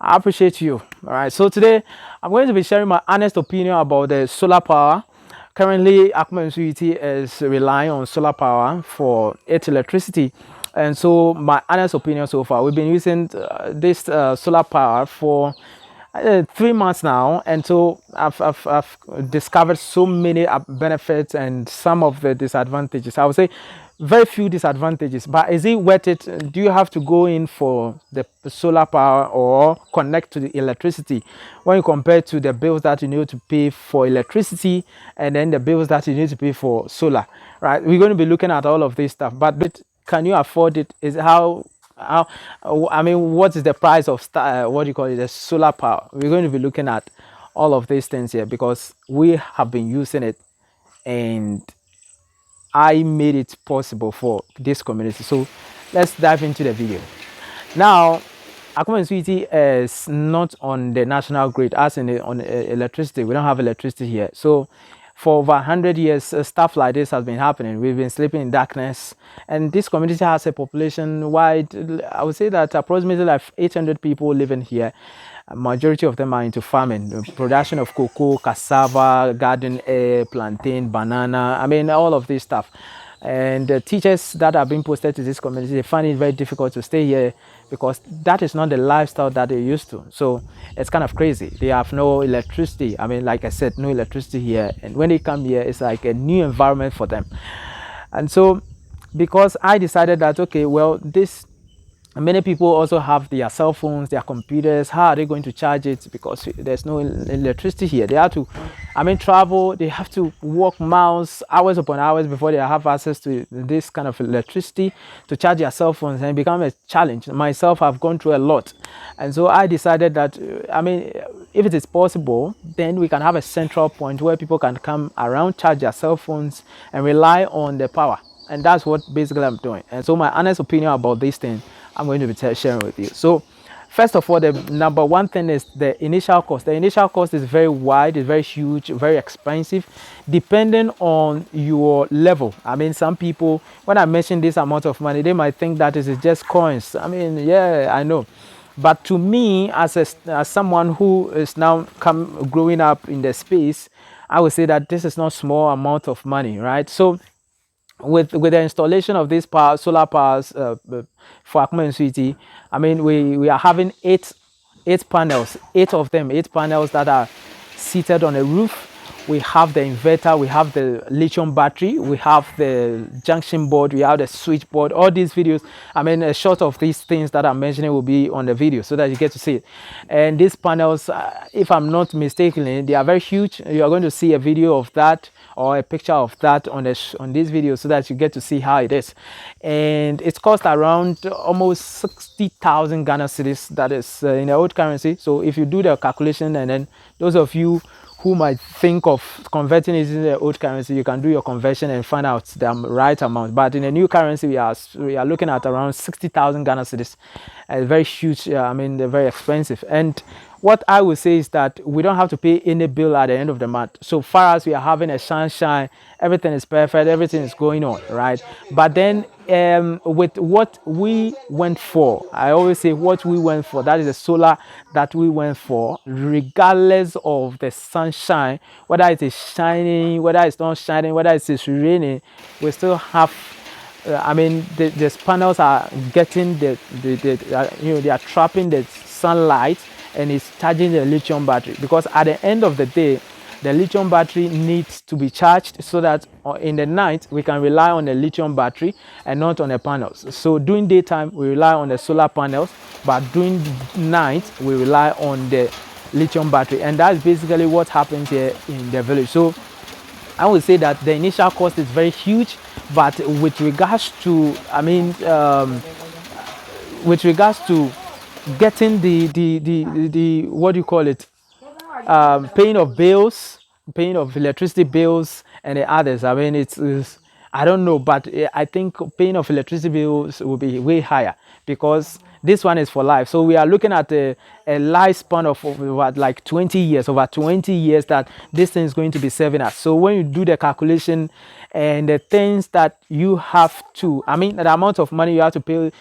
I appreciate you. All right. So today I'm going to be sharing my honest opinion about the solar power. Currently, Akuma Utility is relying on solar power for its electricity. And so my honest opinion so far, we've been using this solar power for 3 months now, and so I've discovered so many benefits and some of the disadvantages. I would say very few disadvantages, but is it worth it? Do you have to go in for the solar power or connect to the electricity when you compare to the bills that you need to pay for electricity and then the bills that you need to pay for solar, right? We're going to be looking at all of this stuff, but can you afford it? Is how I mean, what is the price of what do you call it, the solar power? We're going to be looking at all of these things here because we have been using it, and I made it possible for this community. So let's dive into the video. Now, Akuma Sweetie is not on the national grid, as in on electricity. We don't have electricity here. So for over 100 years, stuff like this has been happening. We've been sleeping in darkness. And this community has a population wide, I would say that approximately like 800 people living here. A majority of them are into farming, the production of cocoa, cassava, garden egg, plantain, banana. I mean, all of this stuff. And the teachers that are being posted to this community, they find it very difficult to stay here because that is not the lifestyle that they're used to. So it's kind of crazy. They have no electricity. I mean, like I said, no electricity here. And when they come here, it's like a new environment for them. And so because I decided that, okay, well, this many people also have their cell phones, their computers. How are they going to charge it? Because there's no electricity here. They have to, I mean, travel. They have to walk miles, hours upon hours before they have access to this kind of electricity to charge their cell phones, and it become a challenge. Myself, I've gone through a lot, and so I decided that, I mean, if it is possible, then we can have a central point where people can come around, charge their cell phones, and rely on the power. And that's what basically I'm doing. And so my honest opinion about this thing, I'm going to be sharing with you. So first of all, the number one thing is the initial cost. The initial cost is very wide, it's very huge, very expensive, depending on your level. I mean, some people, when I mention this amount of money, they might think that it is just coins. I mean, yeah, I know. But to me, as someone who is now growing up in the space, I would say that this is not small amount of money, right? So with the installation of these solar powers for Akuma City, I mean, we are having eight panels, eight panels that are seated on a roof. We have the inverter, we have the lithium battery, we have the junction board, we have the switchboard. All these videos, I mean, a short of these things that I'm mentioning will be on the video so that you get to see it. And these panels, if I'm not mistaken, they are very huge. You are going to see a video of that or a picture of that on this video so that you get to see how it is. And it's cost around almost 60,000 Ghana cedis, that is in the old currency. So if you do the calculation, and then those of you who might think of converting it into the old currency, you can do your conversion and find out the right amount. But in the new currency, we are looking at around 60,000 Ghana cedis. Very huge. I mean, they're very expensive. And what I would say is that we don't have to pay any bill at the end of the month. So far as we are having a sunshine, everything is perfect, everything is going on, right? But then with what we went for, I always say what we went for, that is the solar that we went for, regardless of the sunshine, whether it is shining, whether it's not shining, whether it is raining, we still have I mean, the panels are getting they are trapping the sunlight, and it's charging the lithium battery, because at the end of the day, the lithium battery needs to be charged so that in the night we can rely on the lithium battery and not on the panels. So during daytime we rely on the solar panels, but during night we rely on the lithium battery, and that's basically what happens here in the village. So I would say that the initial cost is very huge, but with regards to, I mean, with regards to getting the what do you call it, paying of bills, paying of electricity bills and the others. I mean, it's I don't know, but I think paying of electricity bills will be way higher because this one is for life. So we are looking at a lifespan of what, like 20 years, over 20 years that this thing is going to be serving us. So when you do the calculation and the things that you have to, I mean, the amount of money you have to pay,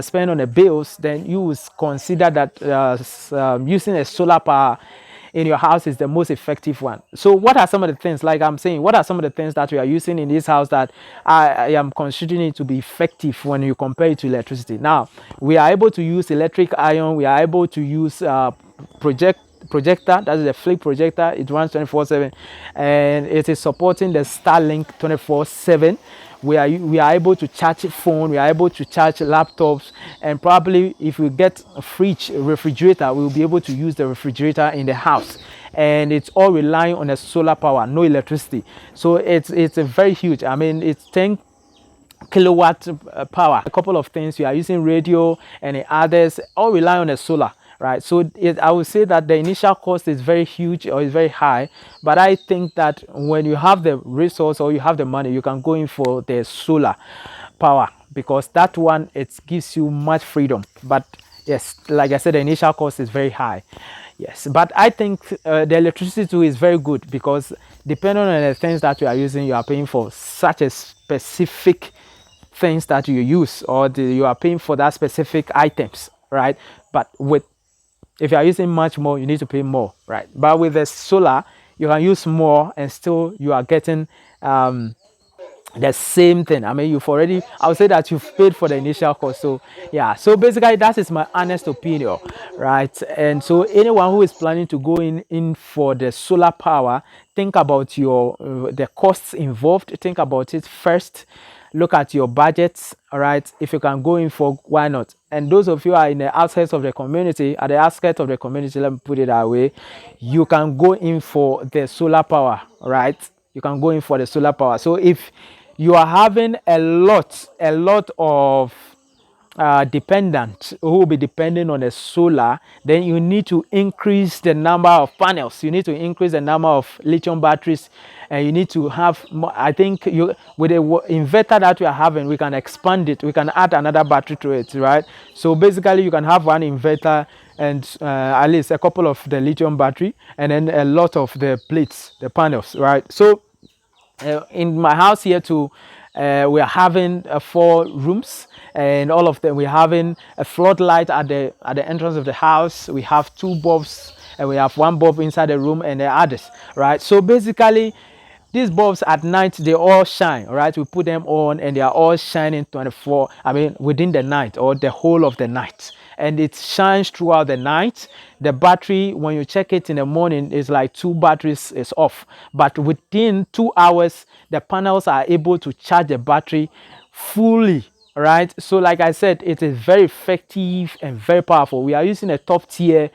spend on the bills, then you will consider that using a solar power in your house is the most effective one. So what are some of the things, like I'm saying, what are some of the things that we are using in this house that I am considering it to be effective when you compare it to electricity? Now, we are able to use electric iron, we are able to use projector, that is a flip projector. It runs 24/7, and it is supporting the Starlink 24/7. We are able to charge phone, we are able to charge laptops, and probably if we get a fridge, a refrigerator, we will be able to use the refrigerator in the house. And it's all relying on a solar power, no electricity. So it's a very huge, I mean, it's 10 kilowatt power. A couple of things you are using, radio and the others, all rely on the solar, right? So I would say that the initial cost is very huge or is very high, but I think that when you have the resource or you have the money, you can go in for the solar power, because that one, it gives you much freedom. But yes, like I said, the initial cost is very high. Yes, but I think the electricity too is very good, because depending on the things that you are using, you are paying for such a specific things that you use, or you are paying for that specific items, right? But with, if you are using much more, you need to pay more, right? But with the solar, you can use more and still you are getting the same thing. I mean, you've already, I would say that you've paid for the initial cost. So yeah, so basically that is my honest opinion, right? And so anyone who is planning to go in for the solar power, think about your the costs involved. Think about it first. Look at your budgets. All right, if you can go in for, why not? And those of you who are in the outskirts of the community, at the outskirts of the community, let me put it that way, you can go in for the solar power, right? You can go in for the solar power. So if you are having a lot of dependent who will be depending on the solar, then you need to increase the number of panels, you need to increase the number of lithium batteries, and you need to have more. I think you, with the inverter that we are having, we can expand it, we can add another battery to it, right? So basically you can have one inverter and at least a couple of the lithium battery, and then a lot of the plates, the panels, right? So in my house here too, we are having 4 rooms, and all of them, we're having a floodlight at the entrance of the house. We have 2 bulbs, and we have 1 bulb inside the room and the others, right? So basically these bulbs at night, they all shine, right? We put them on and they are all shining 24, I mean, within the night or the whole of the night, and it shines throughout the night. The battery, when you check it in the morning, is like 2 batteries is off, but within 2 hours the panels are able to charge the battery fully, right? So like I said, it is very effective and very powerful. We are using a top tier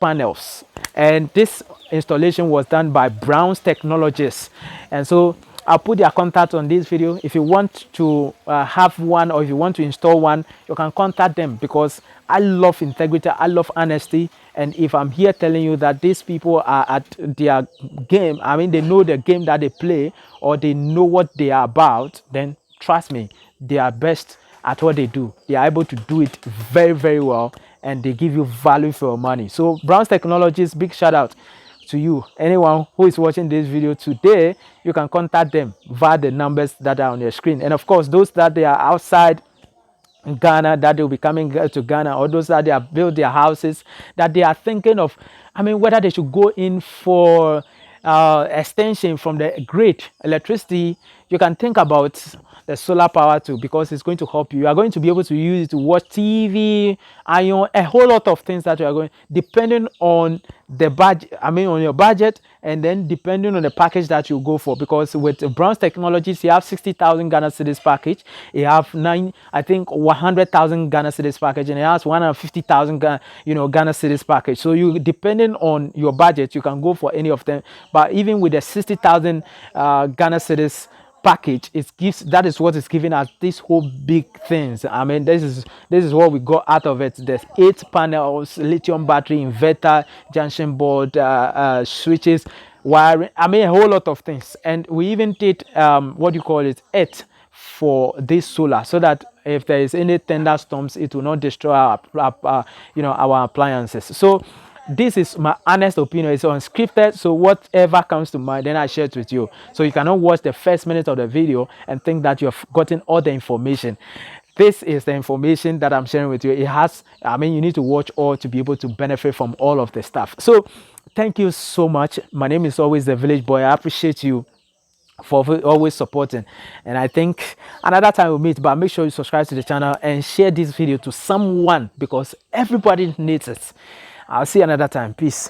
panels, and this installation was done by Brown's Technologies. And so I'll put their contact on this video. If you want to have one, or if you want to install one, you can contact them, because I love integrity, I love honesty. And if I'm here telling you that these people are at their game, I mean, they know the game that they play, or they know what they are about, then trust me, they are best at what they do. They are able to do it very, very well, and they give you value for your money. So Brown's Technologies, big shout out to you. Anyone who is watching this video today, you can contact them via the numbers that are on your screen. And of course, those that they are outside Ghana, that they will be coming to Ghana, or those that they have built their houses, that they are thinking of, I mean, whether they should go in for extension from the grid electricity, you can think about the solar power too, because it's going to help you. You are going to be able to use it to watch TV, iron, a whole lot of things that you are going, depending on the budget, I mean, on your budget, and then depending on the package that you go for. Because with Brown's Technologies, you have 60,000 Ghana cedis package, you have 100,000 Ghana cedis package, and it has 150,000 Ghana cedis package. So you, depending on your budget, you can go for any of them. But even with the 60,000 Ghana cedis package, it gives, that is what is giving us these whole big things. I mean, this is what we got out of it. There's 8 panels, lithium battery, inverter, junction board, switches, wiring, I mean, a whole lot of things. And we even did what you call it, it for this solar, so that if there is any thunderstorms, it will not destroy our appliances. So this is my honest opinion. It's unscripted, so whatever comes to mind, then I share it with you. So you cannot watch the first minute of the video and think that you have gotten all the information. This is the information that I'm sharing with you. It has, I mean, you need to watch all to be able to benefit from all of the stuff. So thank you so much. My name is always the Village Boy. I appreciate you for always supporting, and I think another time we'll meet, but make sure you subscribe to the channel and share this video to someone, because everybody needs it. I'll see you another time. Peace.